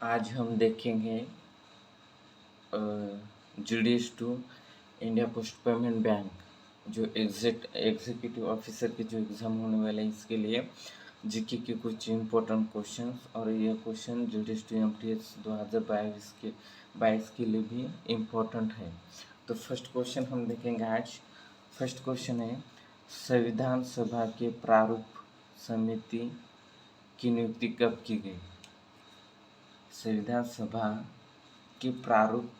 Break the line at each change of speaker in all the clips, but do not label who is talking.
आज हम देखेंगे GDS2 India post payment bank जो एग्जीक्यूटिव ऑफिसर की जो एग्ज़ाम होने वाला है इसके लिए जीके के कुछ इम्पोर्टेंट क्वेश्चंस। और ये क्वेश्चन GDS2 MTS 2022 के लिए भी इम्पोर्टेंट है। तो फर्स्ट क्वेश्चन हम देखेंगे आज। फर्स्ट क्वेश्चन है, संविधान सभा के प्रारूप समिति की नियुक्ति कब की गई? संविधान सभा की प्रारूप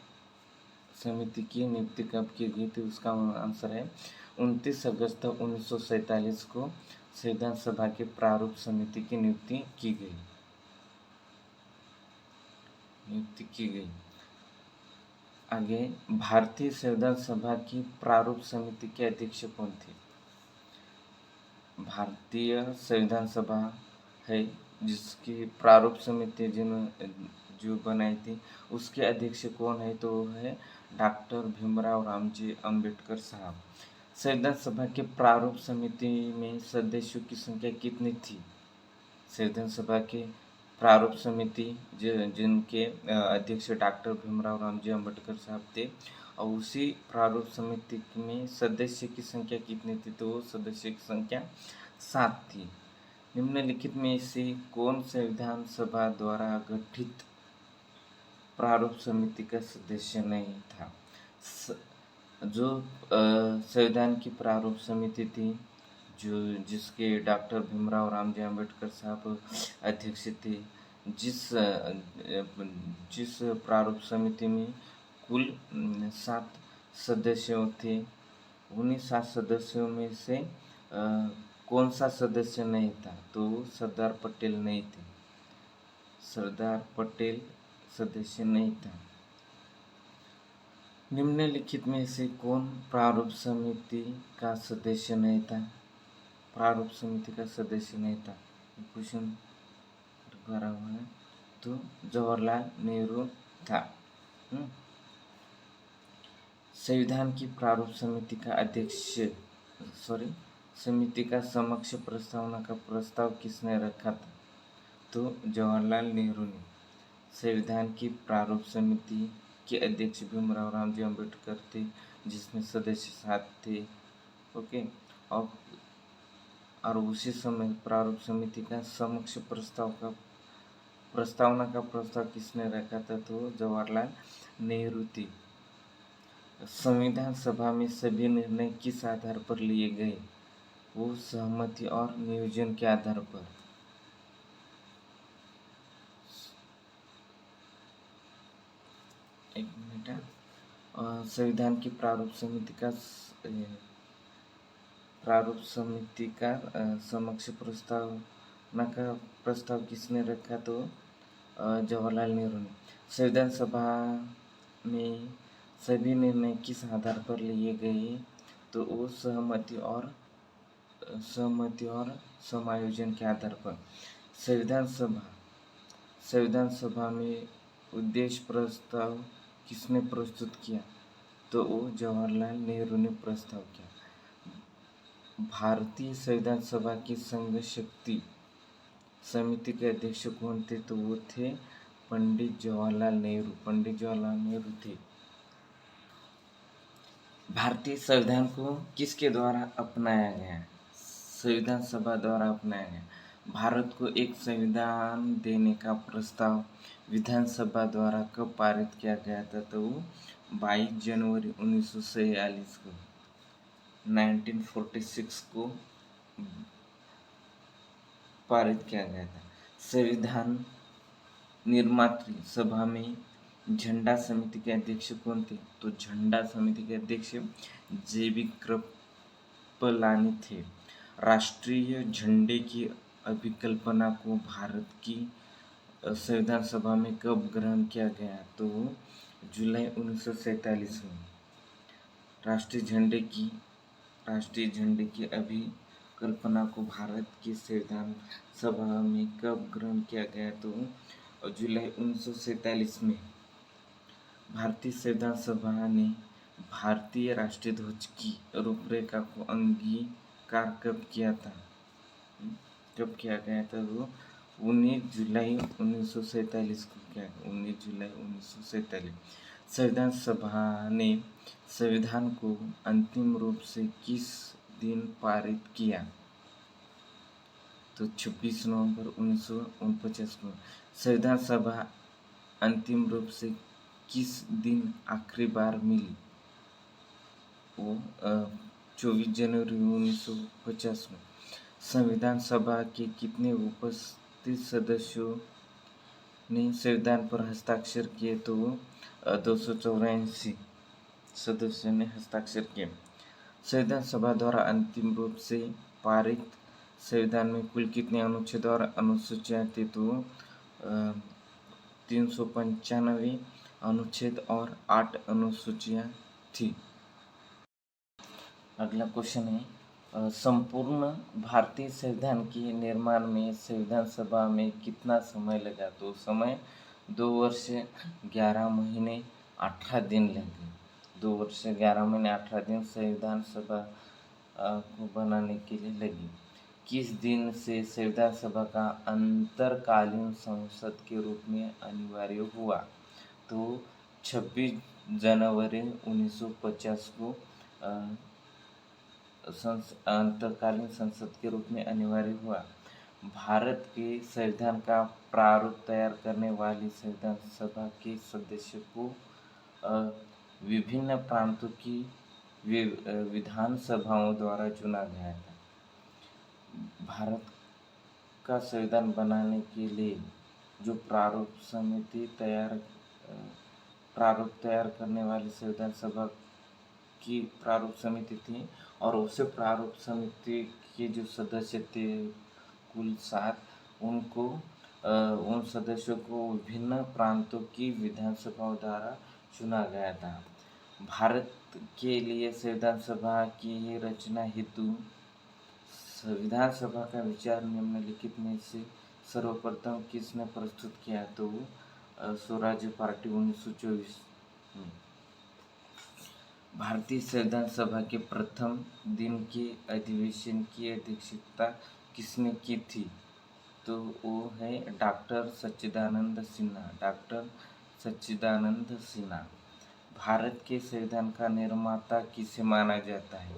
समिति की नियुक्ति कब की गई थी? उसका आंसर है 29 अगस्त 1947 को संविधान सभा के प्रारूप समिति की नियुक्ति की गई। आगे, भारतीय संविधान सभा की प्रारूप समिति के अध्यक्ष कौन थे? भारतीय संविधान सभा है जिसकी प्रारूप समिति जो बनाई थी उसके अध्यक्ष कौन है? तो वो है डॉक्टर भीमराव रामजी अंबेडकर साहब। संविधान सभा के प्रारूप समिति में सदस्यों की संख्या कितनी थी? संविधान सभा के प्रारूप समिति जिनके अध्यक्ष डॉक्टर भीमराव रामजी अंबेडकर साहब थे, और उसी प्रारूप समिति में सदस्य की संख्या कितनी थी? तो सदस्य की संख्या 7 थी। निम्नलिखित में से कौन संविधान सभा द्वारा गठित प्रारूप समिति का सदस्य नहीं था? जो संविधान की प्रारूप समिति थी जिसके डॉक्टर भीमराव रामजी अंबेडकर साहब अध्यक्ष थे, जिस प्रारूप समिति में कुल 7 सदस्य थे, उन्हीं 7 सदस्यों में से कौन सा सदस्य नहीं था? तो सरदार पटेल नहीं थे। सरदार पटेल सदस्य नहीं था। निम्नलिखित में से कौन प्रारूप समिति का सदस्य नहीं था? प्रारूप समिति का सदस्य नहीं था, क्वेश्चन भरा हुआ है। तो जवाहरलाल नेहरू था। संविधान की प्रारूप समिति का समिति का समक्ष प्रस्तावना का प्रस्ताव किसने रखा था? तो जवाहरलाल नेहरू ने। संविधान की प्रारूप समिति के अध्यक्ष भीमराव रामजी अंबेडकर थे, जिसमें सदस्य 7 थे। ओके। और उसी समय प्रारूप समिति का समक्ष प्रस्तावना का प्रस्ताव किसने रखा था? तो जवाहरलाल नेहरू थे। संविधान सभा में सभी निर्णय किस आधार पर लिए गए? वो सहमति और नियोजन के आधार पर। एक मिनट। संविधान की प्रारूप समिति का समक्ष प्रस्तावना का प्रस्ताव किसने रखा? तो जवाहरलाल नेहरू ने। संविधान सभा में सभी निर्णय किस आधार पर लिए गए? तो वो सहमति और समायोजन के आधार पर। संविधान सभा में उद्देश्य प्रस्ताव किसने प्रस्तुत किया? तो वो जवाहरलाल नेहरू ने प्रस्ताव किया। भारतीय संविधान सभा की संघ शक्ति समिति के अध्यक्ष कौन थे? तो वो थे पंडित जवाहरलाल नेहरू थे। भारतीय संविधान को किसके द्वारा अपनाया गया? संविधान सभा द्वारा अपनाया गया। भारत को एक संविधान देने का प्रस्ताव विधानसभा द्वारा कब पारित किया गया था? तो 22 जनवरी 1946 को 1946 को पारित किया गया था। संविधान निर्मात्री सभा में झंडा समिति के अध्यक्ष कौन थे? तो झंडा समिति के अध्यक्ष JB कृपलानी थे। राष्ट्रीय झंडे की अभिकल्पना को भारत की संविधान सभा में कब ग्रहण किया गया? तो जुलाई 1947 में। राष्ट्रीय झंडे की अभिकल्पना को भारत की संविधान सभा में कब ग्रहण किया गया? तो जुलाई 1947 में। भारतीय संविधान सभा ने भारतीय राष्ट्रीय ध्वज की रूपरेखा को अंगीकार कब किया था? कब किया गया था? वो 19 जुलाई 1947 को क्या 19 जुलाई 1947 संविधान सभा ने संविधान को अंतिम रूप से किस दिन पारित किया? तो 26 नवंबर 1949 को। संविधान सभा अंतिम रूप से किस दिन आखिरी बार मिली? वो 24 जनवरी 1950 में। संविधान सभा के कितने उपस्थित सदस्यों ने संविधान पर हस्ताक्षर किए? तो 284 सदस्यों ने हस्ताक्षर किए। संविधान सभा द्वारा अंतिम रूप से पारित संविधान में कुल कितने अनुच्छेद और अनुसूचियां थी? तो 395 अनुच्छेद और 8 अनुसूचियां थी। अगला क्वेश्चन है संपूर्ण भारतीय संविधान के निर्माण में संविधान सभा में कितना समय लगा? तो समय 2 वर्ष 11 महीने 18 दिन लगे। 2 वर्ष 11 महीने 18 दिन संविधान सभा को बनाने के लिए लगी। किस दिन से संविधान सभा का अंतरकालीन संसद के रूप में अनिवार्य हुआ? तो 26 जनवरी 1950 को अंतरकालीन संसद के रूप में अनिवार्य हुआ। भारत के संविधान का प्रारूप तैयार करने वाली संविधान सभा के सदस्यों को विभिन्न प्रांतों की विधान सभाओं द्वारा चुना गया था। भारत का संविधान बनाने के लिए जो प्रारूप तैयार करने वाली संविधान सभा की प्रारूप समिति थी और उसे प्रारूप समिति के जो सदस्य थे कुल 7 उनको उन सदस्यों को विभिन्न प्रांतों की विधानसभाओं द्वारा चुना गया था। भारत के लिए संविधान सभा की रचना हेतु संविधान सभा का विचार निम्नलिखित में से सर्वप्रथम किसने प्रस्तुत किया? तो स्वराज्य पार्टी 1924 में। भारतीय संविधान सभा के प्रथम दिन के अधिवेशन की अध्यक्षता किसने की थी? तो वो है डॉक्टर सच्चिदानंद सिन्हा। डॉक्टर सच्चिदानंद सिन्हा। भारत के संविधान का निर्माता किसे माना जाता है?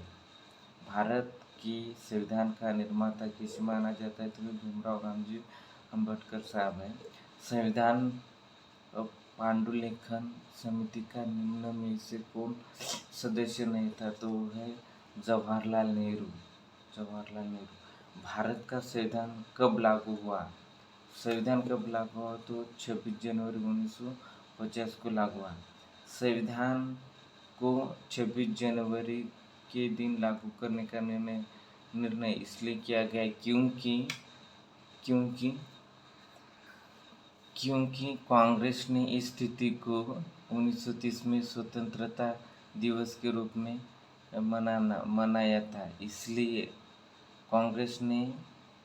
भारत की संविधान का निर्माता किसे माना जाता है? तो भीमराव रामजी अम्बेडकर साहब हैं। संविधान पांडुलेखन समिति का निम्न में से कौन सदस्य नहीं था? तो वो है जवाहरलाल नेहरू। जवाहरलाल नेहरू। भारत का संविधान कब लागू हुआ? संविधान कब लागू हुआ? तो 26 जनवरी 1950 को लागू हुआ। संविधान को 26 जनवरी के दिन लागू करने का निर्णय इसलिए किया गया क्योंकि कांग्रेस ने इस तिथि को 1930 में स्वतंत्रता दिवस के रूप में मनाया था। इसलिए कांग्रेस ने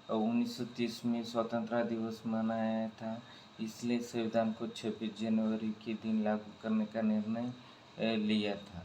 1930 में स्वतंत्रता दिवस मनाया था, इसलिए संविधान को 26 जनवरी के दिन लागू करने का निर्णय लिया था।